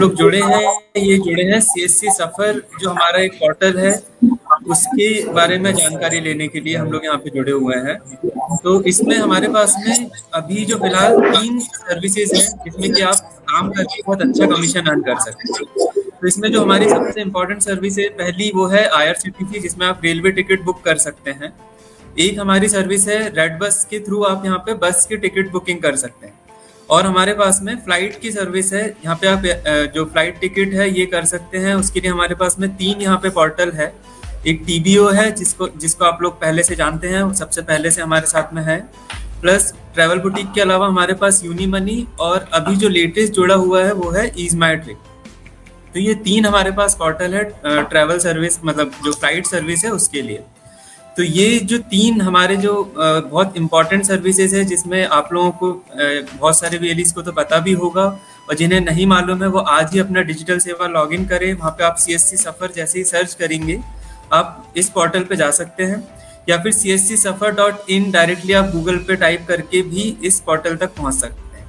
लोग जुड़े हैं, ये जुड़े हैं सीएससी सफर जो हमारा एक पोर्टल है उसके बारे में जानकारी लेने के लिए हम लोग यहाँ पे जुड़े हुए हैं। तो इसमें हमारे पास में अभी जो फिलहाल 3 सर्विसेज हैं जिसमें कि आप काम करके बहुत अच्छा कमीशन अर्न कर सकते हैं। तो इसमें जो हमारी सबसे इम्पोर्टेंट सर्विस है, पहली वो है IRCTC, जिसमें आप रेलवे टिकट बुक कर सकते हैं। एक हमारी सर्विस है रेड बस के थ्रू आप यहाँ पे बस की टिकट बुकिंग कर सकते हैं। और हमारे पास में फ्लाइट की सर्विस है, यहाँ पे आप जो फ्लाइट टिकट है ये कर सकते हैं। उसके लिए हमारे पास में 3 यहाँ पे पोर्टल है। एक TBO है जिसको आप लोग पहले से जानते हैं, सबसे पहले से हमारे साथ में है। प्लस ट्रैवल बुटीक के अलावा हमारे पास यूनी मनी, और अभी जो लेटेस्ट जुड़ा हुआ है वो है ईज माई ट्रिप। तो ये 3 हमारे पास पोर्टल है ट्रैवल सर्विस, मतलब जो फ्लाइट सर्विस है उसके लिए। तो ये जो 3 हमारे जो बहुत इंपॉर्टेंट सर्विसेज है, जिसमें आप लोगों को बहुत सारे VLEs को तो पता भी होगा, और जिन्हें नहीं मालूम है वो आज ही अपना डिजिटल सेवा लॉगिन करें। वहाँ पे आप CSC सफर जैसे ही सर्च करेंगे आप इस पोर्टल पे जा सकते हैं, या फिर cscsafar.in डायरेक्टली आप गूगल पे टाइप करके भी इस पोर्टल तक पहुँच सकते हैं।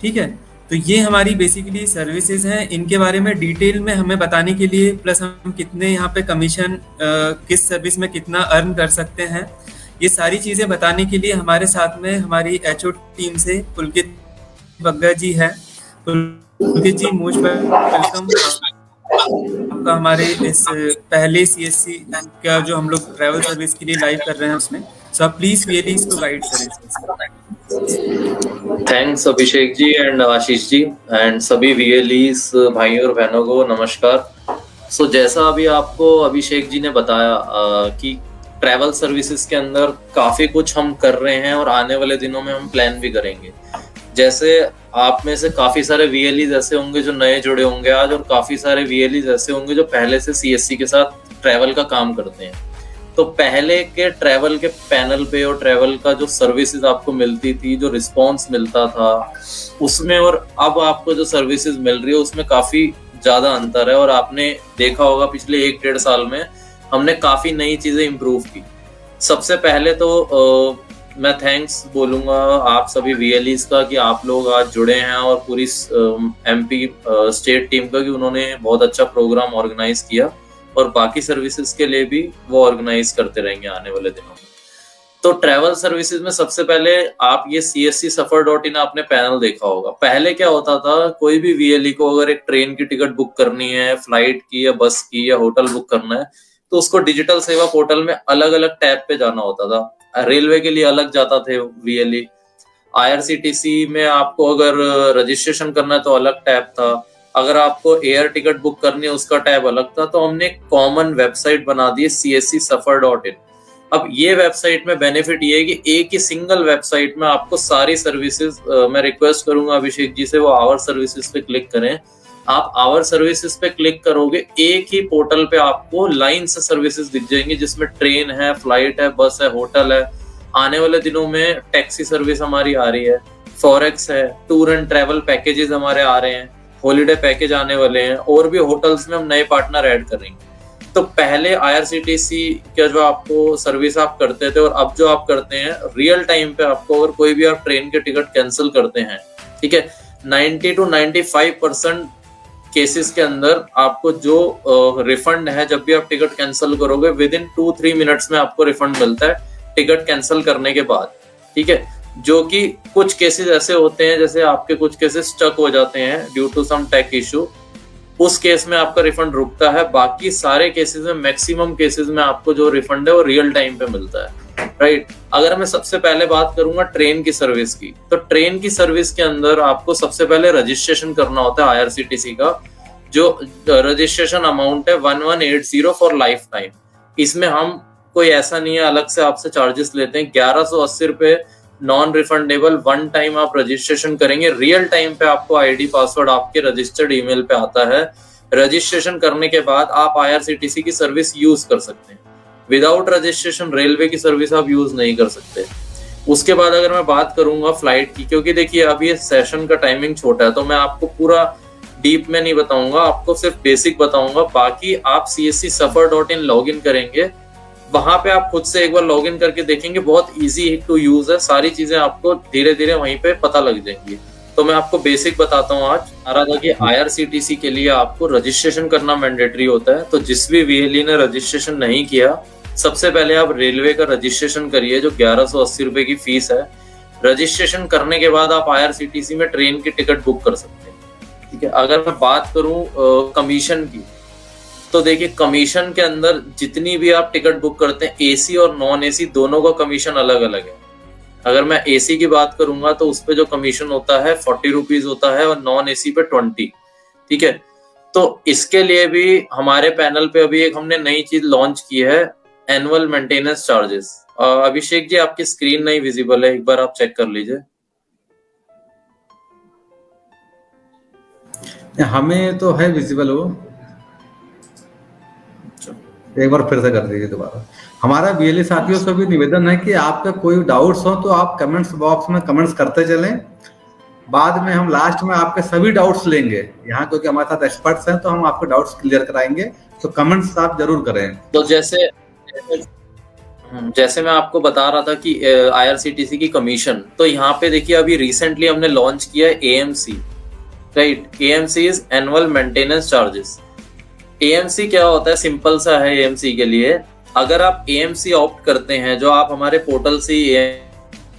ठीक है, तो ये हमारी बेसिकली सर्विसेज हैं। इनके बारे में डिटेल में हमें बताने के लिए, प्लस हम कितने यहाँ पे कमीशन किस सर्विस में कितना अर्न कर सकते हैं, ये सारी चीज़ें बताने के लिए हमारे साथ में हमारी HO टीम से पुलकित बग्गा जी है। पुलकित जी, मोस्ट वेलकम आपका हमारे इस पहले CSC का जो हम लोग ट्रैवल सर्विस के लिए लाइव कर रहे हैं उसमें। सो आप प्लीज VLEs को गाइड करें। Thanks Abhishek ji and Ashish ji and सभी VLEs भाइयों और बहनों को नमस्कार। सो जैसा अभी आपको अभिषेक जी ने बताया कि ट्रैवल सर्विसेज के अंदर काफी कुछ हम कर रहे हैं और आने वाले दिनों में हम प्लान भी करेंगे। जैसे आप में से काफी सारे VLEs ऐसे होंगे जो नए जुड़े होंगे आज, और काफी सारे VLEs ऐसे होंगे जो पहले से CSC के साथ ट्रैवल का काम करते हैं। तो पहले के ट्रैवल के पैनल पे और ट्रैवल का जो सर्विसेज आपको मिलती थी, जो रिस्पॉन्स मिलता था उसमें, और अब आपको जो सर्विसेज मिल रही है उसमें काफी ज्यादा अंतर है। और आपने देखा होगा पिछले 1-1.5 साल में हमने काफी नई चीजें इम्प्रूव की। सबसे पहले तो मैं थैंक्स बोलूंगा आप सभी VLEs का कि आप लोग आज जुड़े हैं, और पूरी MP स्टेट टीम का कि उन्होंने बहुत अच्छा प्रोग्राम ऑर्गेनाइज किया, और बाकी सर्विसेज के लिए भी वो ऑर्गेनाइज करते रहेंगे आने वाले दिनों में। तो ट्रैवल सर्विसेज में सबसे पहले आप ये cscsafar.in आपने पैनल देखा होगा। पहले क्या होता था, कोई भी VLE को अगर एक ट्रेन की टिकट बुक करनी है, फ्लाइट की या बस की या होटल बुक करना है, तो उसको डिजिटल सेवा पोर्टल में अलग अलग टैब पे जाना होता था। रेलवे के लिए अलग जाता थे VLE, IRCTC में आपको अगर रजिस्ट्रेशन करना है तो अलग टैब था, अगर आपको एयर टिकट बुक करनी है उसका टैब अलग था। तो हमने कॉमन वेबसाइट बना दी cscsafar.in। अब ये वेबसाइट में बेनिफिट ये है कि एक ही सिंगल वेबसाइट में आपको सारी सर्विसेज, मैं रिक्वेस्ट करूंगा अभिषेक जी से वो आवर सर्विसेज पे क्लिक करें। आप आवर सर्विसेज पे क्लिक करोगे, एक ही पोर्टल पे आपको लाइन से सर्विसेज दिख जाएंगी, जिसमें ट्रेन है, फ्लाइट है, बस है, होटल है। आने वाले दिनों में टैक्सी सर्विस हमारी आ रही है, फॉरेक्स है, टूर एंड ट्रैवल पैकेजेस हमारे आ रहे हैं, हॉलीडे पैकेज आने वाले हैं, और भी होटल्स में हम नए पार्टनर ऐड करेंगे। तो पहले IRCTC का जो आपको सर्विस आप करते थे और अब जो आप करते हैं, रियल टाइम पे आपको अगर कोई भी आप ट्रेन के टिकट कैंसिल करते हैं, ठीक है, 90 to 95% केसेस के अंदर आपको जो रिफंड है, जब भी आप टिकट कैंसिल करोगे विदिन 2-3 मिनट्स में आपको रिफंड मिलता है टिकट कैंसिल करने के बाद। ठीक है, जो कि कुछ केसेस ऐसे होते हैं, जैसे आपके कुछ केसेस स्टक हो जाते हैं due to some tech issue, उस केस में आपका रिफंड रुकता है। बाकी सारे केसेस में, मैक्सिमम केसेस में आपको जो रिफंड है वो रियल टाइम पे मिलता है, राइट। अगर मैं सबसे पहले बात करूंगा ट्रेन की सर्विस की, तो ट्रेन की सर्विस के अंदर आपको सबसे पहले रजिस्ट्रेशन करना होता है IRCTC का, जो रजिस्ट्रेशन अमाउंट है 1180 फॉर लाइफ टाइम। इसमें हम कोई ऐसा नहीं है अलग से आपसे चार्जेस लेते हैं। 1180 रुपए नॉन रिफंडेबल, वन टाइम आप रजिस्ट्रेशन करेंगे, रियल टाइम पे आपको ID पासवर्ड आपके रजिस्टर्ड ईमेल पे आता है। रजिस्ट्रेशन करने के बाद आप IRCTC की सर्विस यूज कर सकते हैं। विदाउट रजिस्ट्रेशन रेलवे की सर्विस आप यूज नहीं कर सकते। उसके बाद अगर मैं बात करूंगा फ्लाइट की, क्योंकि देखिए अब ये सेशन का टाइमिंग छोटा है तो मैं आपको पूरा डीप में नहीं बताऊंगा, आपको सिर्फ बेसिक बताऊंगा। बाकी आप cscsafar.in लॉगिन करेंगे, वहां पे आप खुद से एक बार लॉगिन करके देखेंगे, बहुत इजी टू यूज है, सारी चीजें आपको धीरे धीरे वहीं पे पता लग जाएंगी। तो मैं आपको बेसिक बताता हूँ। आज आ रहा था कि IRCTC के लिए आपको रजिस्ट्रेशन करना मैंडेटरी होता है। तो जिस भी VLE ने रजिस्ट्रेशन नहीं किया, सबसे पहले आप रेलवे का रजिस्ट्रेशन करिए, जो 1180 रुपए की फीस है। रजिस्ट्रेशन करने के बाद आप IRCTC में ट्रेन की टिकट बुक कर सकते हैं, ठीक है। अगर मैं बात करूँ कमीशन की, तो देखिए कमीशन के अंदर जितनी भी आप टिकट बुक करते हैं, AC और नॉन AC दोनों का कमीशन अलग अलग है। अगर मैं AC की बात करूंगा तो उस पे जो कमीशन होता है 40 रुपीज होता है, और नॉन AC पे 20, ठीक है। तो इसके लिए भी हमारे पैनल पे अभी एक हमने नई चीज लॉन्च की है, annual maintenance charges. Abhishek ji, आपकी स्क्रीन नहीं विजिबल है, एक बार आप चेक कर लीजिए। हमें तो है विजिबल वो, एक बार फिर से कर दीजिए दोबारा। हमारा VLE साथियों से भी निवेदन है कि आपका कोई डाउट्स हो तो आप कमेंट्स बॉक्स में कमेंट्स करते चलें, बाद में हम लास्ट में आपके सभी डाउट्स लेंगे यहाँ, क्योंकि हमारे साथ एक्सपर्ट्स हैं तो हम आपके डाउट्स क्लियर कराएंगे। तो कमेंट्स आप जरूर करें। तो जैसे मैं आपको बता रहा था कि IRCTC की कमीशन, तो यहाँ पे देखिए अभी रिसेंटली हमने लॉन्च किया है AMC, right. AMC is annual maintenance charges. AMC क्या होता है, सिंपल सा है AMC के लिए। अगर आप AMC ऑप्ट करते हैं, जो आप हमारे पोर्टल से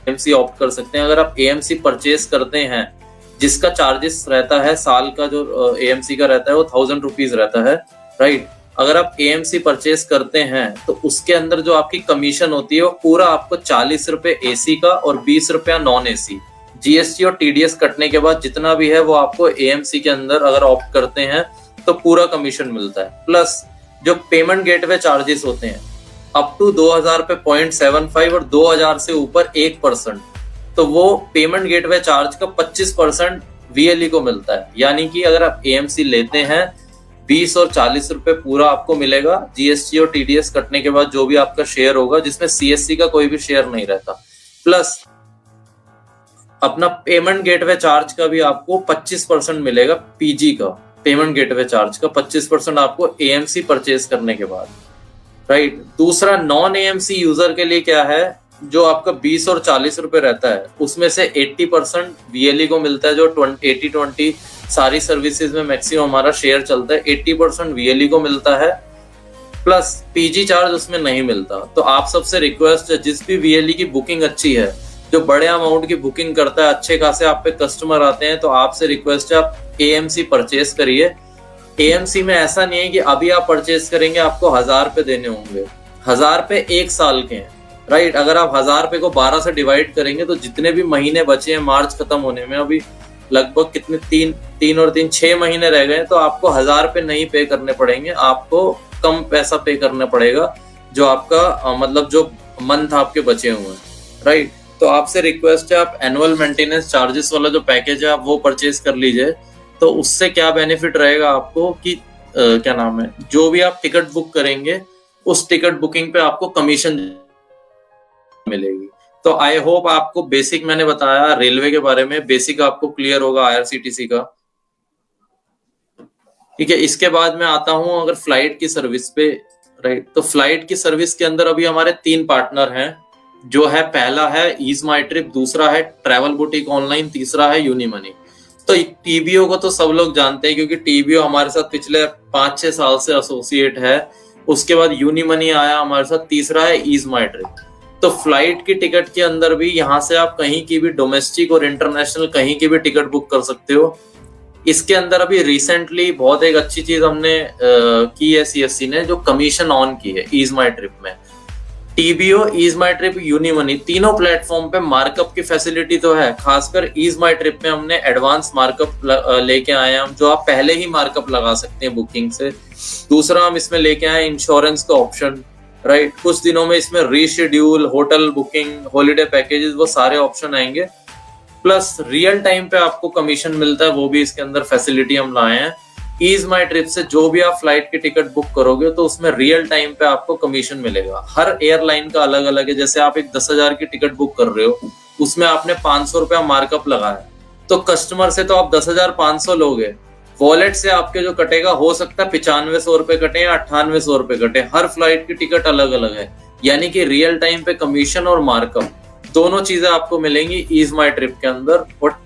AMC ऑप्ट कर सकते हैं, अगर आप AMC परचेस करते हैं, जिसका चार्जेस रहता है साल का, जो AMC का रहता है वो 1000 रुपीज रहता है, राइट। अगर आप AMC परचेस करते हैं तो उसके अंदर जो आपकी कमीशन होती है वो पूरा आपको 40 रुपए AC का और 20 रुपया नॉन AC, GST और TDS कटने के बाद जितना भी है वो आपको AMC के अंदर अगर ऑप्ट करते हैं तो पूरा कमीशन मिलता है। प्लस जो पेमेंट गेटवे चार्जेस होते हैं अप टू 2000 पे 0.75 और 2000 से ऊपर 1%, तो वो पेमेंट गेटवे चार्ज का 25% VLE को मिलता है। यानी कि अगर आप AMC लेते हैं 20 और 40 रुपए पूरा आपको मिलेगा, GST और TDS कटने के बाद जो भी आपका शेयर होगा, जिसमें CSC का कोई भी शेयर नहीं रहता। प्लस अपना पेमेंट गेटवे चार्ज का भी आपको 25% मिलेगा, PG का पेमेंट गेटवे चार्ज का 25% आपको AMC परचेज करने के बाद, राइट। दूसरा नॉन AMC यूजर के लिए क्या है, जो आपका 20 और 40 रुपए रहता है, उसमें से 80% VLE को मिलता है, जो 80-20 सारी सर्विसेज में मैक्सिमम हमारा शेयर चलता है, 80% VLE को मिलता है। प्लस PG चार्ज उसमें नहीं मिलता। तो आप सबसे रिक्वेस्ट है, जिस भी VLE की बुकिंग अच्छी है, जो बड़े अमाउंट की बुकिंग करता है, अच्छे खासे आप पे कस्टमर आते हैं, तो आपसे रिक्वेस्ट है आप AMC परचेस करिए। AMC में ऐसा नहीं है कि अभी आप परचेस करेंगे आपको 1000 रुपए देने होंगे, 1000 रुपए 1 साल के हैं, राइट। अगर आप 1000 रुपए को 12 से डिवाइड करेंगे तो जितने भी महीने बचे हैं मार्च खत्म होने में, अभी लगभग कितने 3 और 3 6 महीने रह गए, तो आपको 1000 रुपए नहीं पे करने पड़ेंगे, आपको कम पैसा पे करना पड़ेगा, जो आपका मतलब जो मंथ आपके बचे हुए हैं, राइट। तो आपसे रिक्वेस्ट है आप एनुअल मेंटेनेंस चार्जेस वाला जो पैकेज है आप वो परचेज कर लीजिए। तो उससे क्या बेनिफिट रहेगा आपको कि क्या नाम है, जो भी आप टिकट बुक करेंगे उस टिकट बुकिंग पे आपको कमीशन मिलेगी। तो आई होप आपको बेसिक मैंने बताया रेलवे के बारे में, बेसिक आपको क्लियर होगा IRCTC का, ठीक है। इसके बाद मैं आता हूं अगर फ्लाइट की सर्विस पे, राइट। तो फ्लाइट की सर्विस के अंदर अभी हमारे 3 पार्टनर हैं, जो है पहला है ईज माई ट्रिप, दूसरा है ट्रैवल बुटीक ऑनलाइन, तीसरा है यूनिमनी। तो TBO को तो सब लोग जानते हैं, क्योंकि TBO हमारे साथ पिछले 5-6 साल से एसोसिएट है। उसके बाद यूनिमनी आया हमारे साथ, तीसरा है ईज माई ट्रिप। तो फ्लाइट की टिकट के अंदर भी यहाँ से आप कहीं की भी डोमेस्टिक और इंटरनेशनल कहीं की भी टिकट बुक कर सकते हो। इसके अंदर अभी रिसेंटली बहुत एक अच्छी चीज हमने की है, CSC ने जो कमीशन ऑन की है ईज माई ट्रिप में। TBO, ईज माई ट्रिप, यूनिमनी, तीनों प्लेटफॉर्म पे मार्कअप की फैसिलिटी तो है। खासकर ईज माई ट्रिप में हमने एडवांस मार्कअप लेके आए हैं हम, जो आप पहले ही मार्कअप लगा सकते हैं बुकिंग से। दूसरा हम इसमें लेके आए इंश्योरेंस का ऑप्शन, राइट। कुछ दिनों में इसमें reschedule, hotel booking, holiday packages, वो सारे ऑप्शन आएंगे। प्लस रियल टाइम पे आपको कमीशन मिलता है, वो भी इसके अंदर फैसिलिटी हम लाए हैं। ईज माई ट्रिप से जो भी आप फ्लाइट की टिकट बुक करोगे तो उसमें रियल टाइम पे आपको कमीशन मिलेगा। हर एयरलाइन का अलग अलग है। जैसे आप एक 10,000 की टिकट बुक कर रहे हो, उसमें आपने 500 रुपया मार्कअप लगाया, तो कस्टमर से तो आप 10,500 लोगे, वॉलेट से आपके जो कटेगा हो सकता है 9500 रुपए कटे या 9800 रुपए कटे। हर फ्लाइट की टिकट अलग अलग है, यानी कि रियल टाइम पे कमीशन और मार्कअप दोनों चीजें आपको मिलेंगी ईज माई ट्रिप के अंदर। और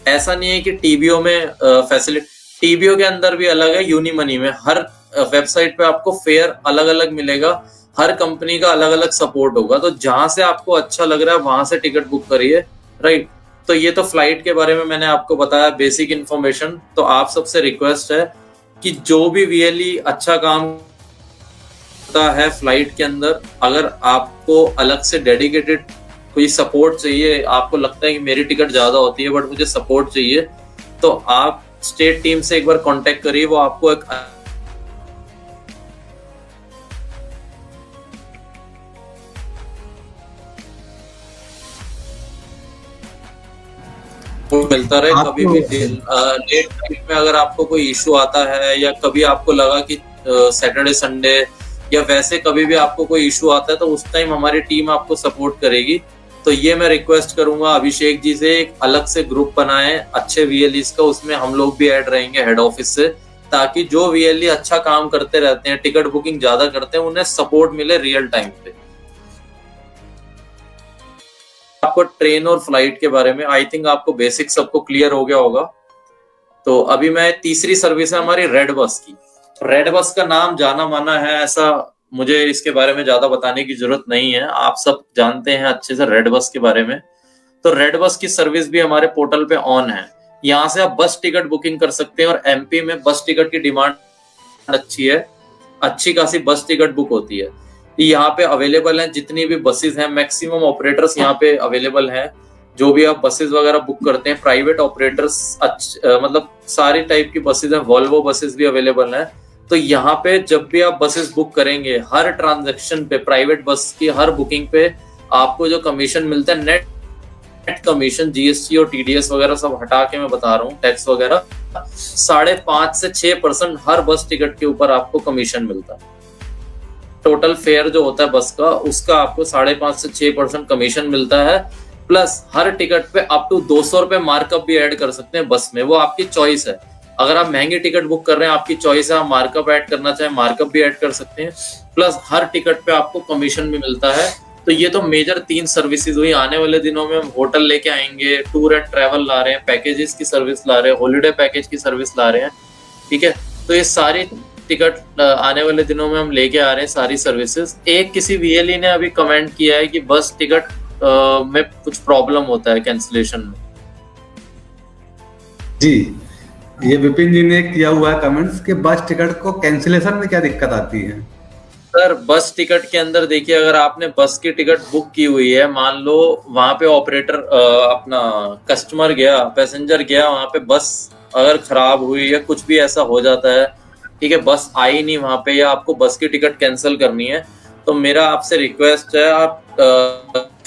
ऐसा नहीं है कि टीबीओ में फैसिलिटी, टीबीओ के अंदर भी अलग है, यूनिमनी में हर वेबसाइट पे आपको फेयर अलग अलग मिलेगा, हर कंपनी का अलग अलग सपोर्ट होगा। तो जहां से आपको अच्छा लग रहा है वहां से टिकट बुक करिए, राइट। तो ये तो फ्लाइट के बारे में मैंने आपको बताया बेसिक इन्फॉर्मेशन। तो आप सबसे रिक्वेस्ट है कि जो भी वीएलई अच्छा काम करता है फ्लाइट के अंदर, अगर आपको अलग से डेडिकेटेड कोई सपोर्ट चाहिए, आपको लगता है कि मेरी टिकट ज्यादा होती है बट मुझे सपोर्ट चाहिए, तो आप स्टेट टीम से एक बार कांटेक्ट करिए, वो आपको एक मिलता रहे। कभी भी लेट नाइट में अगर आपको कोई इशू आता है या कभी आपको लगा कि सैटरडे संडे या वैसे कभी भी आपको कोई इशू आता है तो उस टाइम हमारी टीम आपको सपोर्ट करेगी। तो ये मैं रिक्वेस्ट करूंगा अभिषेक जी से, एक अलग से ग्रुप बनाएं अच्छे वीएलईस का, उसमें हम लोग भी ऐड रहेंगे हेड ऑफिस से, ताकि जो वीएलई अच्छा काम करते रहते हैं, टिकट बुकिंग ज्यादा करते हैं, उन्हें सपोर्ट मिले रियल टाइम पे। आपको ट्रेन और फ्लाइट के बारे में आई थिंक आपको बेसिक सबको क्लियर हो गया होगा। तो अभी मैं तीसरी सर्विस है हमारी रेड बस की। रेड बस का नाम जाना माना है, ऐसा मुझे इसके बारे में ज्यादा बताने की जरूरत नहीं है, आप सब जानते हैं अच्छे से रेड बस के बारे में। तो रेड बस की सर्विस भी हमारे पोर्टल पे ऑन है। यहाँ से आप बस टिकट बुकिंग कर सकते हैं और एमपी में बस टिकट की डिमांड अच्छी है, अच्छी खासी बस टिकट बुक होती है। यहाँ पे अवेलेबल है जितनी भी बसेस हैं, मैक्सिमम ऑपरेटर्स यहाँ पे अवेलेबल हैं। जो भी आप बसेस वगैरह बुक करते हैं, प्राइवेट ऑपरेटर्स मतलब सारी टाइप की बसेस हैं, वॉल्वो बसेस भी अवेलेबल हैं। तो यहाँ पे जब भी आप बसेस बुक करेंगे, हर ट्रांजैक्शन पे, प्राइवेट बस की हर बुकिंग पे आपको जो कमीशन मिलता है, नेट कमीशन, जीएसटी और टीडीएस वगैरह सब हटा के मैं बता रहा हूँ, टैक्स वगैरह, 5.5 से 6% हर बस टिकट के ऊपर आपको कमीशन मिलता है। टोटल फेयर जो होता है बस का, उसका आपको 5.5 से 6% कमीशन मिलता है। प्लस हर टिकट पे अप टू 200 रुपए मार्कअप भी ऐड कर सकते हैं बस में, वो आपकी चॉइस है। अगर आप महंगी टिकट बुक कर रहे हैं, आपकी चॉइस है, आप मार्कअप ऐड करना चाहें मार्कअप भी ऐड कर सकते हैं। प्लस हर टिकट पे आपको कमीशन भी मिलता है। तो ये तो मेजर 3 सर्विसेज हुई। आने वाले दिनों में हम होटल लेके आएंगे, टूर एंड ट्रैवल ला रहे हैं, पैकेजेस की सर्विस ला रहे हैं, हॉलीडे पैकेज की सर्विस ला रहे हैं, ठीक है। तो ये सारी टिकट आने वाले दिनों में हम लेके आ रहे हैं, सारी सर्विसेज। एक किसी वीएलई ने अभी कमेंट किया है कि बस टिकट में कुछ प्रॉब्लम होता है कैंसिलेशन में। जी, ये विपिन जी ने किया हुआ है कमेंट्स कि बस टिकट को कैंसिलेशन में क्या दिक्कत आती है। सर बस टिकट के अंदर देखिए, अगर आपने बस की टिकट बुक की हुई है, मान लो वहां पे ऑपरेटर अपना कस्टमर गया, पैसेंजर गया, वहां पे बस अगर खराब हुई या कुछ भी ऐसा हो जाता है, ठीक है, बस आई नहीं वहां पे, या आपको बस की टिकट कैंसिल करनी है, तो मेरा आपसे रिक्वेस्ट है, आप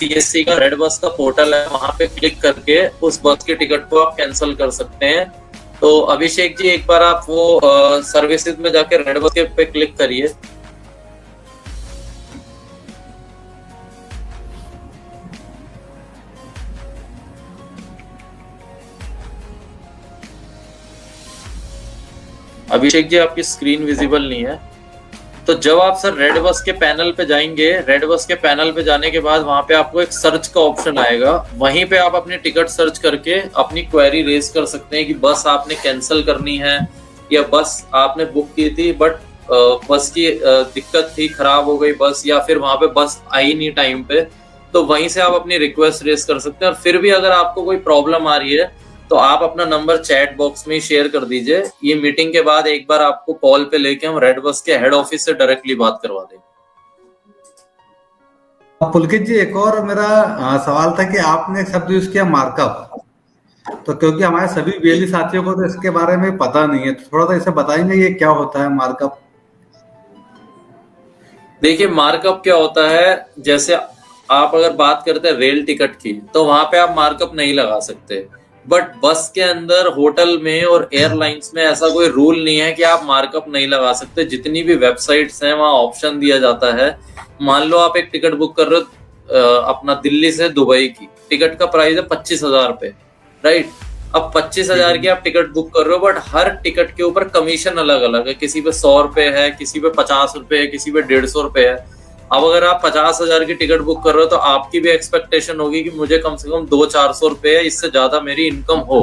सीएससी का रेड बस का पोर्टल है, वहां पे क्लिक करके उस बस की टिकट को आप कैंसिल कर सकते हैं। तो अभिषेक जी एक बार आप वो सर्विसेज में जाके रेड बस के पे क्लिक करिए। अभिषेक जी आपकी स्क्रीन विजिबल नहीं है। तो जब आप सर रेड बस के पैनल पे जाएंगे, रेड बस के पैनल पे जाने के बाद वहां पे आपको एक सर्च का ऑप्शन आएगा, वहीं पे आप अपनी टिकट सर्च करके अपनी क्वेरी रेज कर सकते हैं कि बस आपने कैंसिल करनी है या बस आपने बुक की थी बट बस की दिक्कत थी, खराब हो गई बस, या फिर वहां पे बस आई नहीं टाइम पे। तो वहीं से आप अपनी रिक्वेस्ट रेज कर सकते हैं। और फिर भी अगर आपको कोई प्रॉब्लम आ रही है तो आप अपना नंबर चैट बॉक्स में शेयर कर दीजिए। ये मीटिंग के बाद एक बार आपको कॉल पे लेके हम रेड बस के हेड ऑफिस से डायरेक्टली बात करवा देंगे। पुलकित जी, एक और मेरा सवाल था कि आपने एक शब्द यूज किया मार्कअप, तो क्योंकि हमारे सभी वीएलई साथियों को तो इसके बारे में पता नहीं है, तो थोड़ा सा इसे बताएंगे ये क्या होता है मार्कअप। देखिए मार्कअप क्या होता है, जैसे आप अगर बात करते हैं रेल टिकट की, तो वहां पे आप मार्कअप नहीं लगा सकते, बट बस के अंदर, होटल में और एयरलाइंस में ऐसा कोई रूल नहीं है कि आप मार्कअप नहीं लगा सकते। जितनी भी वेबसाइट्स हैं वहां ऑप्शन दिया जाता है। मान लो आप एक टिकट बुक कर रहे हो अपना दिल्ली से दुबई की, टिकट का प्राइस है 25,000 रुपए, राइट। अब 25,000 की आप टिकट बुक कर रहे हो, बट हर टिकट के ऊपर कमीशन अलग अलग है, किसी पे 100 रुपए है, किसी पे 50 रुपए है, किसी पे 150 रुपए है। अब अगर आप 50,000 की टिकट बुक कर रहे हो तो आपकी भी एक्सपेक्टेशन होगी कि मुझे कम से कम 200-400 रुपए, इससे ज्यादा मेरी इनकम हो,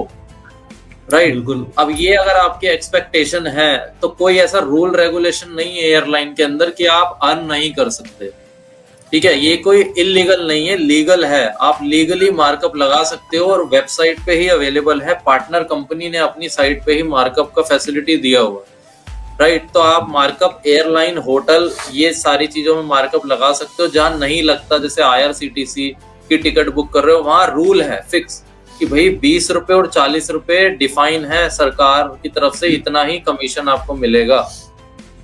राइट। बिल्कुल। अब ये अगर आपकी एक्सपेक्टेशन है तो कोई ऐसा रूल रेगुलेशन नहीं है एयरलाइन के अंदर कि आप अर्न नहीं कर सकते, ठीक है। ये कोई इलीगल नहीं है, लीगल है। आप लीगली मार्कअप लगा सकते हो और वेबसाइट पे ही अवेलेबल है। पार्टनर कंपनी ने अपनी साइट पे ही मार्कअप का फैसिलिटी दिया हुआ है, राइट। तो आप मार्कअप एयरलाइन, होटल, ये सारी चीजों में मार्कअप लगा सकते हो। जहां नहीं लगता, जैसे IRCTC की टिकट बुक कर रहे हो, वहां रूल है फिक्स कि भाई 20 रुपए और 40 रुपए डिफाइन है सरकार की तरफ से, इतना ही कमीशन आपको मिलेगा,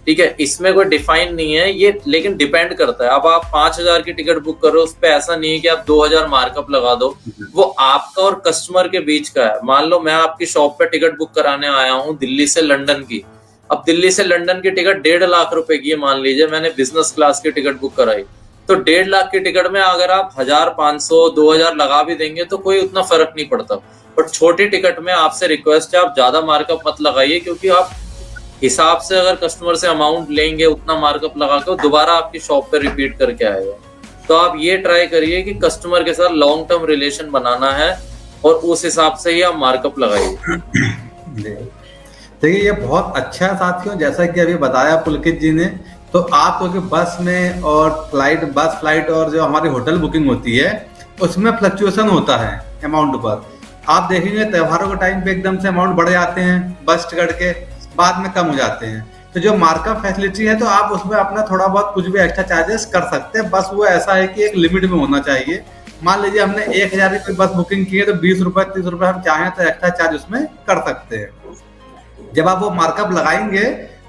ठीक है। इसमें कोई डिफाइन नहीं है ये, लेकिन डिपेंड करता है। अब आप 5,000 की टिकट बुक करो, उस पर ऐसा नहीं है कि आप 2,000 मार्कअप लगा दो, वो आपका और कस्टमर के बीच का है। मान लो मैं आपकी शॉप पे टिकट बुक कराने आया हूँ दिल्ली से लंदन की। अब दिल्ली से लंदन की टिकट 1.5 लाख रुपए की है, मान लीजिए मैंने बिजनेस क्लास की टिकट बुक कराई, तो 1.5 लाख की टिकट में अगर आप 1,500 2,000 लगा भी देंगे तो कोई उतना फर्क नहीं पड़ता। बट छोटी टिकट में आपसे रिक्वेस्ट है, आप ज्यादा मार्कअप मत लगाइए, क्योंकि आप हिसाब से अगर कस्टमर से अमाउंट लेंगे उतना मार्कअप लगा के दोबारा आपकी शॉप पे रिपीट करके आएगा। तो आप ये ट्राई करिए कि कस्टमर के साथ लॉन्ग टर्म रिलेशन बनाना है और उस हिसाब से ही आप मार्कअप लगाइए। देखिए ये बहुत अच्छा है साथियों, जैसा कि अभी बताया पुलकित जी ने। तो आप तो बस में और बस फ्लाइट और जो हमारी होटल बुकिंग होती है उसमें फ्लक्चुएशन होता है अमाउंट पर। आप देखेंगे त्योहारों के टाइम पे एकदम से अमाउंट बढ़ जाते हैं बस टिकट के, बाद में कम हो जाते हैं। तो जो मार्कअप फैसिलिटी है तो आप उसमें अपना थोड़ा बहुत कुछ भी एक्स्ट्रा चार्जेस कर सकते हैं, बस वो ऐसा है कि एक लिमिट में होना चाहिए। मान लीजिए हमने 1,000 की बस बुकिंग की है तो 20 रुपए 30 रुपए हम चाहें तो एक्स्ट्रा चार्ज उसमें कर सकते हैं। जब आप वो मार्कअप लगाएंगे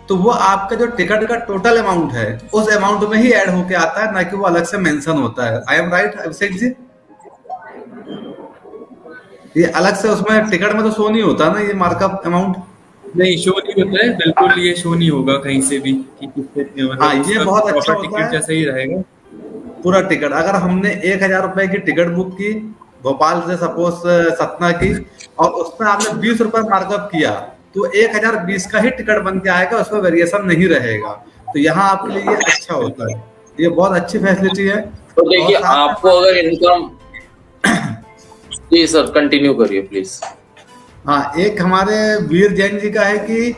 तो वो आपका जो टिकट का टोटल अमाउंट है उस अमाउंट में ही ऐड होके आता है, ना कि वो अलग से मेंशन होता है। I am right Abhishek ji? ये अलग से उसमें टिकट में तो शो नहीं होता ना ये मार्कअप अमाउंट? नहीं, शो नहीं होता है, बिल्कुल ये शो नहीं होगा कहीं से भी कि कितने, हाँ ये बहुत अच्छा होता टिकट है। जैसा ही रहेगा पूरा टिकट। अगर हमने 1,000 रुपए की टिकट बुक की भोपाल से सपोज सतना की, और उसमें आपने 20 रुपए मार्कअप किया, तो 1,020 का ही टिकट बन के आएगा, उसमें वेरिएशन नहीं रहेगा। तो यहाँ आपके लिए ये अच्छा होता है, ये बहुत अच्छी फैसिलिटी है। तो देखिए आपको अगर इनकम जी सर कंटिन्यू करिए प्लीज। हाँ, एक हमारे वीर जैन जी का है कि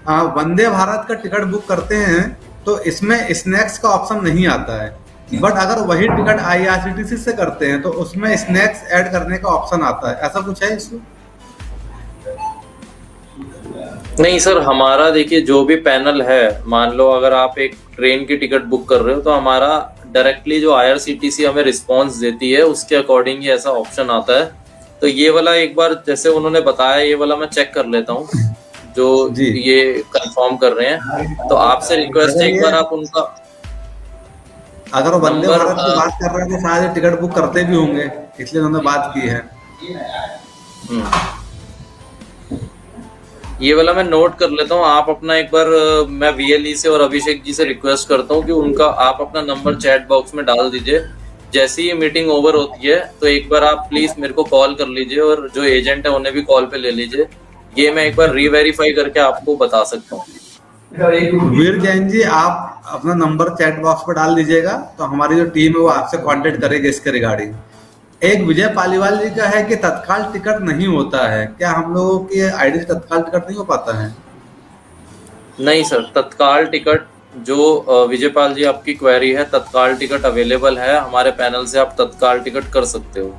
वंदे भारत का टिकट बुक करते हैं तो इसमें स्नैक्स का ऑप्शन नहीं आता है, बट अगर वही टिकट IRCTC से करते हैं तो उसमें स्नैक्स ऐड करने का ऑप्शन आता है। ऐसा कुछ है इसमें? नहीं सर, हमारा देखिए जो भी पैनल है, मान लो अगर आप एक ट्रेन की टिकट बुक कर रहे हो तो हमारा डायरेक्टली जो IRCTC हमें रिस्पांस देती है उसके अकॉर्डिंग ही ऐसा ऑप्शन आता है। तो ये वाला एक बार जैसे उन्होंने बताया, ये वाला मैं चेक कर लेता हूँ जो ये कंफर्म कर रहे हैं। तो आपसे रिक्वेस्ट है एक बार आप उनका, अगर वो वंदे भारत की बात कर रहे हैं तो शायद टिकट बुक करते भी होंगे, इसलिए उन्होंने बात की है। ये वाला मैं नोट कर लेता हूँ। आप अपना एक बार, मैं VLE से और अभिषेक जी से रिक्वेस्ट करता हूँ कि उनका आप अपना नंबर चैट बॉक्स में डाल दीजिए। जैसे ही मीटिंग ओवर होती है तो एक बार आप प्लीज मेरे को कॉल कर लीजिए और जो एजेंट है उन्हें भी कॉल पे ले लीजिए। ये मैं एक बार रीवेरीफाई करके आपको बता सकता हूँ। वीर जैन जी, आप अपना नंबर चैट बॉक्स पर डाल दीजिएगा तो हमारी जो टीम है वो आपसे कांटेक्ट करेगी इसके रिगार्डिंग। एक विजय पालीवाल जी का है कि तत्काल टिकट नहीं होता है, क्या हम लोगों की आईडी से तत्काल टिकट नहीं हो पाता है? नहीं सर, तत्काल टिकट जो विजयपाल जी आपकी क्वेरी है, तत्काल टिकट अवेलेबल है हमारे पैनल से, आप तत्काल टिकट कर सकते हो।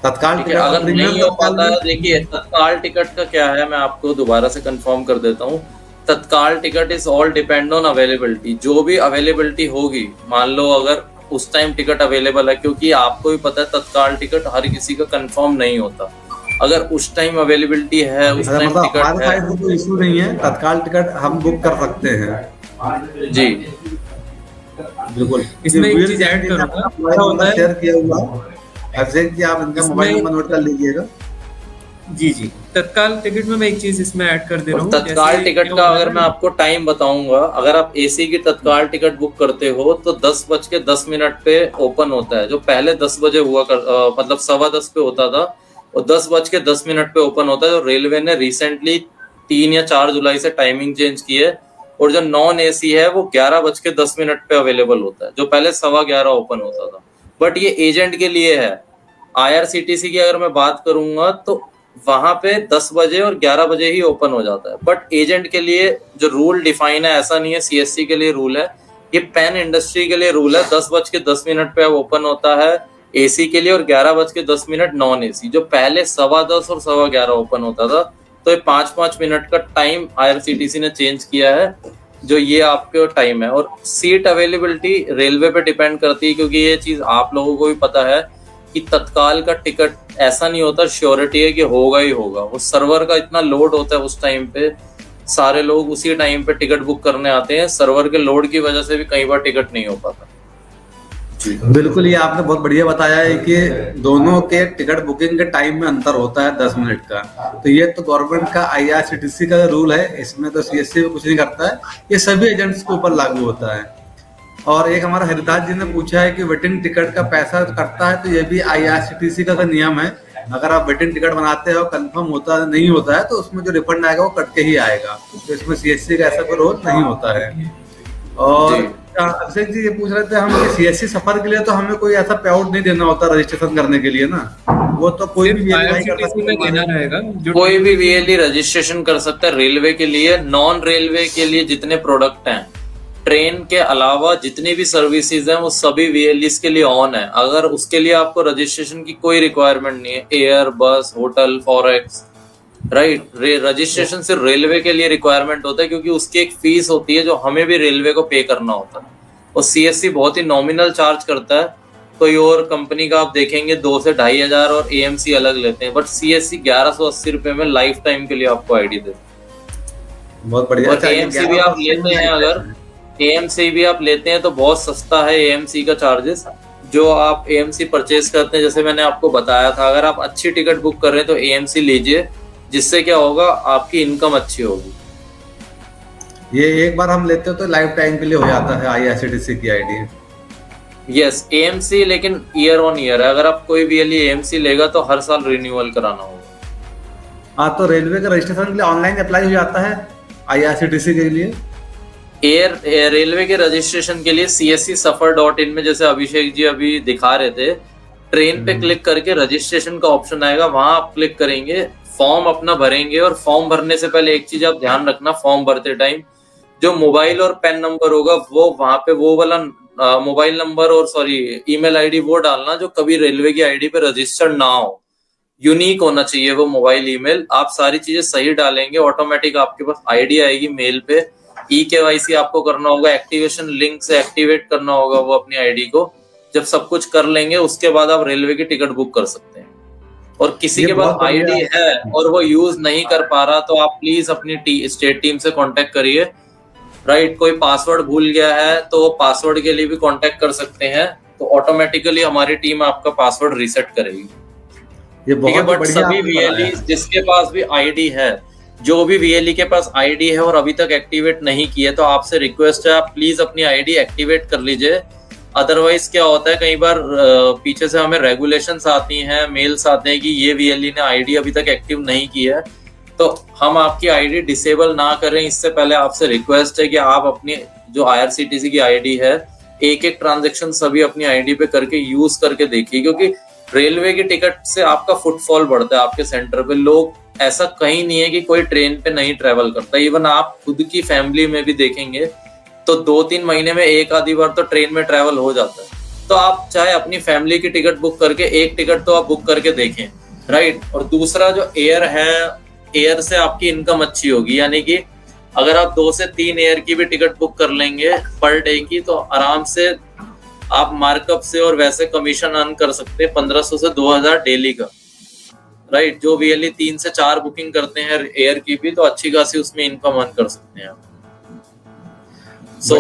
तत्काल टिकट अगर नहीं हो पाता है, देखिए तत्काल टिकट का क्या है, मैं आपको दोबारा से कंफर्म कर देता हूँ। तत्काल ticket is all depend on availability. जो भी अवेलेबिलिटी होगी, मान लो अगर उस टाइम टिकट अवेलेबल है, क्योंकि आपको भी पता है तत्काल टिकट हर किसी का कंफर्म नहीं होता। अगर उस टाइम अवेलेबिलिटी है, उस टाइम टिकट है, साइड से कोई इशू नहीं है, तत्काल टिकट हम बुक कर सकते हैं। जी बिल्कुल। इसमें एक चीज ऐड करूंगा, क्या होता है शेयर किया हुआ अभिषेक जी, आप इनका मोबाइल नंबर नोट कर लीजिएगा। जी जी, तत्काल टिकट में मैं एक चीज इसमें ऐड कर दे रहा हूँ। तत्काल टिकट का अगर मैं आपको टाइम बताऊंगा, अगर आप AC की तत्काल टिकट बुक करते हो तो 10:10 पे ओपन होता है। जो पहले 10 बजे हुआ मतलब 10:15 पे होता था, और 10:10 पे ओपन होता है। जो रेलवे ने रिसेंटली 3 या 4 जुलाई से टाइमिंग चेंज की है, और जो नॉन AC है वो 11:10 पे अवेलेबल होता है, जो पहले 11:15 ओपन होता था। बट ये एजेंट के लिए है। IRCTC की अगर मैं बात करूंगा तो वहां पे 10 बजे और 11 बजे ही ओपन हो जाता है। बट एजेंट के लिए जो रूल डिफाइन है, ऐसा नहीं है सीएससी के लिए रूल है, ये पेन इंडस्ट्री के लिए रूल है। 10:10 पे ओपन होता है एसी के लिए और 11:10 नॉन एसी। जो पहले 10:15 और 11:15 ओपन होता था, तो ये 5-5 मिनट का टाइम आईआरसीटीसी ने चेंज किया है, जो ये आपके टाइम है। और सीट अवेलेबिलिटी रेलवे पे डिपेंड करती है, क्योंकि ये चीज आप लोगों को भी पता है कि तत्काल का टिकट ऐसा नहीं होता श्योरिटी है कि होगा ही होगा। वो सर्वर का इतना लोड होता है उस टाइम पे, सारे लोग उसी टाइम पे टिकट बुक करने आते हैं, सर्वर के लोड की वजह से भी कई बार टिकट नहीं हो पाता। बिल्कुल, ये आपने बहुत बढ़िया बताया है कि दोनों के टिकट बुकिंग के टाइम में अंतर होता है 10 मिनट का। तो ये तो गवर्नमेंट का आईआरसीटीसी का रूल है, इसमें तो सीएससी कुछ नहीं करता है, ये सभी एजेंट्स के ऊपर लागू होता है। और एक हमारा हरिदास जी ने पूछा है कि वेटिंग टिकट का पैसा कटता है, तो ये भी आईआरसीटीसी का नियम है। अगर आप वेटिंग टिकट बनाते हो, कंफर्म होता नहीं होता है, तो उसमें जो रिफंड आएगा वो कट के ही आएगा। तो इसमें सीएससी का ऐसा कोई रोल नहीं होता है। और अभिषेक जी ये पूछ रहे थे हम कि सीएससी सफर के लिए तो हमें कोई ऐसा पे आउट नहीं देना होता रजिस्ट्रेशन करने के लिए ना, वो तो कोई भी देना रहेगा। कोई भी वीएलई रजिस्ट्रेशन कर सकता है रेलवे के लिए। नॉन रेलवे के लिए जितने प्रोडक्ट हैं, ट्रेन के अलावा जितनी भी सर्विसेज हैं, वो सभी वीएलईस के लिए ऑन है। अगर उसके लिए आपको रजिस्ट्रेशन की कोई रिक्वायरमेंट नहीं है, एयर, बस, होटल, फॉरेक्स, राइट, रजिस्ट्रेशन सिर्फ रेलवे के लिए रिक्वायरमेंट होता है, क्योंकि उसकी एक फीस होती है जो हमें भी रेलवे को पे करना होता है। और सीएससी बहुत ही नॉमिनल चार्ज करता है। कोई और कंपनी का आप देखेंगे 2 से 2,500 और एएमसी अलग लेते हैं, बट सीएससी 1180 रुपए में लाइफ टाइम के लिए आपको आईडी देते हैं। बहुत बढ़िया। और एएमसी भी आप लेते हैं, अगर एएमसी भी आप लेते हैं तो बहुत सस्ता है एएमसी का चार्जेस। जो आप एएमसी परचेज करते हैं, जैसे मैंने आपको बताया था, अगर आप अच्छी टिकट बुक कर रहे हैं तो एएमसी लीजिए, जिससे क्या होगा, आपकी इनकम अच्छी होगी। ये एक बार हम लेते हो तो लाइफ टाइम के लिए हो जाता है आईआरसीटीसी की आईडी। यस, एएमसी लेकिन ईयर ऑन ईयर है। अगर आप कोई वीएलई एएमसी लेगा तो हर साल रिन्यूअल कराना होगा। हाँ, तो रेलवे का रजिस्ट्रेशन के लिए ऑनलाइन अप्लाई हो जाता है आईआरसीटीसी के लिए। रेलवे के रजिस्ट्रेशन के लिए cscsuffer.in में, जैसे अभिषेक जी अभी दिखा रहे थे, ट्रेन पे क्लिक करके रजिस्ट्रेशन का ऑप्शन आएगा, वहां आप क्लिक करेंगे, फॉर्म अपना भरेंगे। और फॉर्म भरने से पहले एक चीज आप ध्यान रखना, फॉर्म भरते टाइम जो मोबाइल और पेन नंबर होगा, वो वहां पे वो वाला मोबाइल नंबर और ईमेल आईडी वो डालना जो कभी रेलवे की आईडी पे रजिस्टर्ड ना हो। यूनिक होना चाहिए वो मोबाइल, ईमेल। आप सारी चीजें सही डालेंगे, ऑटोमेटिक आपके पास आईडी आएगी मेल पे। केवाईसी आपको करना होगा, एक्टिवेशन लिंक से एक्टिवेट करना होगा वो अपनी आईडी को। जब सब कुछ कर लेंगे, उसके बाद आप रेलवे की टिकट बुक कर सकते हैं। और किसी के पास आईडी है और वो यूज नहीं कर पा रहा, तो आप प्लीज अपनी स्टेट टीम से कांटेक्ट करिए, राइट। कोई पासवर्ड भूल गया है तो पासवर्ड के लिए भी कांटेक्ट कर सकते हैं, तो ऑटोमेटिकली हमारी टीम आपका पासवर्ड रीसेट करेगी। ठीक है, बट सभी वीएलई जिसके पास भी आईडी है, जो भी वीएलई के पास आईडी है और अभी तक एक्टिवेट नहीं की है, तो आपसे रिक्वेस्ट है, आप प्लीज अपनी आईडी एक्टिवेट कर लीजिए। अदरवाइज क्या होता है, कई बार पीछे से हमें रेगुलेशंस आती हैं, मेल्स आते हैं कि ये वीएलई ने आईडी अभी तक एक्टिव नहीं की है, तो हम आपकी आईडी डिसेबल ना करें। इससे पहले आपसे रिक्वेस्ट है कि आप अपनी जो आईआरसीटीसी की आईडी है, एक ट्रांजेक्शन सभी अपनी आईडी पे करके यूज करके देखिए, क्योंकि रेलवे की टिकट से आपका फुटफॉल बढ़ता है आपके सेंटर पे। लोग, ऐसा कहीं नहीं है कि कोई ट्रेन पे नहीं ट्रेवल करता। इवन आप खुद की फैमिली में भी देखेंगे तो 2-3 महीने में एक आधी बार तो ट्रेन में ट्रेवल हो जाता है। तो आप चाहे अपनी फैमिली की टिकट बुक करके एक टिकट तो आप बुक करके देखें, राइट। और दूसरा जो एयर है, एयर से आपकी इनकम अच्छी होगी, यानी कि अगर आप 2 से 3 एयर की भी टिकट बुक कर लेंगे पर डे की, तो आराम से आप मार्कअप से और वैसे कमीशन अर्न कर सकते हैं 1500 से 2000 डेली का, राइट। जो वीएलई 3 से 4 बुकिंग करते हैं एयर की भी, तो अच्छी खासी उसमें इनकम अर्न कर सकते हैं। So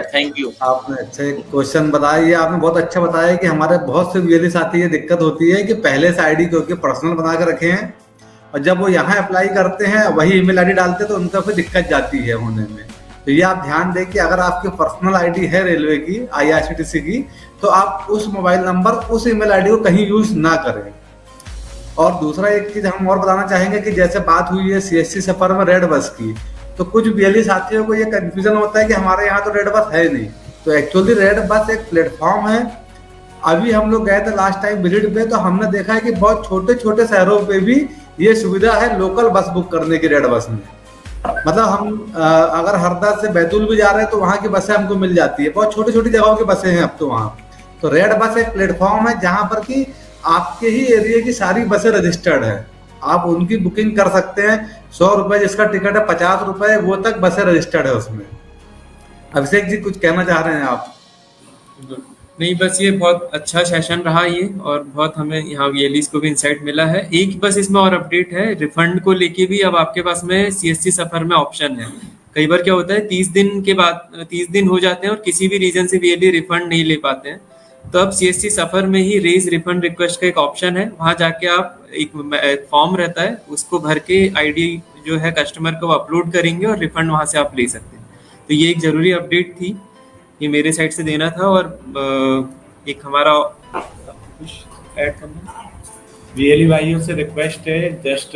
thank you. आपने अच्छे क्वेश्चन बताया, ये आपने बहुत अच्छा बताया कि हमारे बहुत से वीएलई साथी ये दिक्कत होती है कि पहले से आईडी क्योंकि पर्सनल बना के रखे हैं, और जब वो यहाँ अप्लाई करते हैं वही ईमेल आईडी डालते हैं, तो उनका फिर दिक्कत जाती है होने में। तो ये आप ध्यान दें कि अगर आपकी पर्सनल आईडी है रेलवे की, आईआरसीटीसी की, तो आप उस मोबाइल नंबर, उस ईमेल आईडी को कहीं यूज ना करें। और दूसरा एक चीज हम और बताना चाहेंगे कि जैसे बात हुई है सीएससी सफर में रेड बस की, तो कुछ वीएलई साथियों को ये कंफ्यूजन होता है कि हमारे यहाँ तो रेड बस है नहीं। तो एक्चुअली रेड बस एक प्लेटफॉर्म है। अभी हम लोग गए थे लास्ट टाइम विजिट पे, तो हमने देखा है कि बहुत छोटे छोटे शहरों पे भी ये सुविधा है लोकल बस बुक करने की रेड बस में। मतलब हम अगर हरदा से बैतूल भी जा रहे हैं तो वहाँ की बसें हमको मिल जाती है, बहुत छोटी छोटी जगहों की बसें हैं अब तो वहाँ। तो रेड बस एक प्लेटफॉर्म है जहाँ पर कि आपके ही एरिया की सारी बसें रजिस्टर्ड है, आप उनकी बुकिंग कर सकते हैं। 100 रुपए जिसका टिकट है, 50 रुपए वो तक बसें रजिस्टर्ड है उसमें। अभिषेक जी कुछ कहना चाह रहे हैं आप? नहीं, बस ये बहुत अच्छा सेशन रहा ये, और बहुत हमें यहाँ वीएलईज को भी इंसाइट मिला है। एक बस इसमें और अपडेट है, रिफंड को लेके भी अब आपके पास में सीएससी सफर में ऑप्शन है। कई बार क्या होता है 30 दिन के बाद 30 दिन हो जाते हैं और किसी भी रीजन से वीएलई रिफंड नहीं ले पाते हैं, तो अब सीएससी सफर में ही रेज रिफंड रिक्वेस्ट का एक ऑप्शन है। वहां जाके आप एक फॉर्म रहता है, उसको भर के आईडी जो है कस्टमर को अपलोड करेंगे और रिफंड वहां से आप ले सकते हैं। तो ये एक जरूरी अपडेट थी, ये मेरे साइड से देना था। और एक हमारा कुछ ऐड करना, वीएलई भाइयों से रिक्वेस्ट है, जस्ट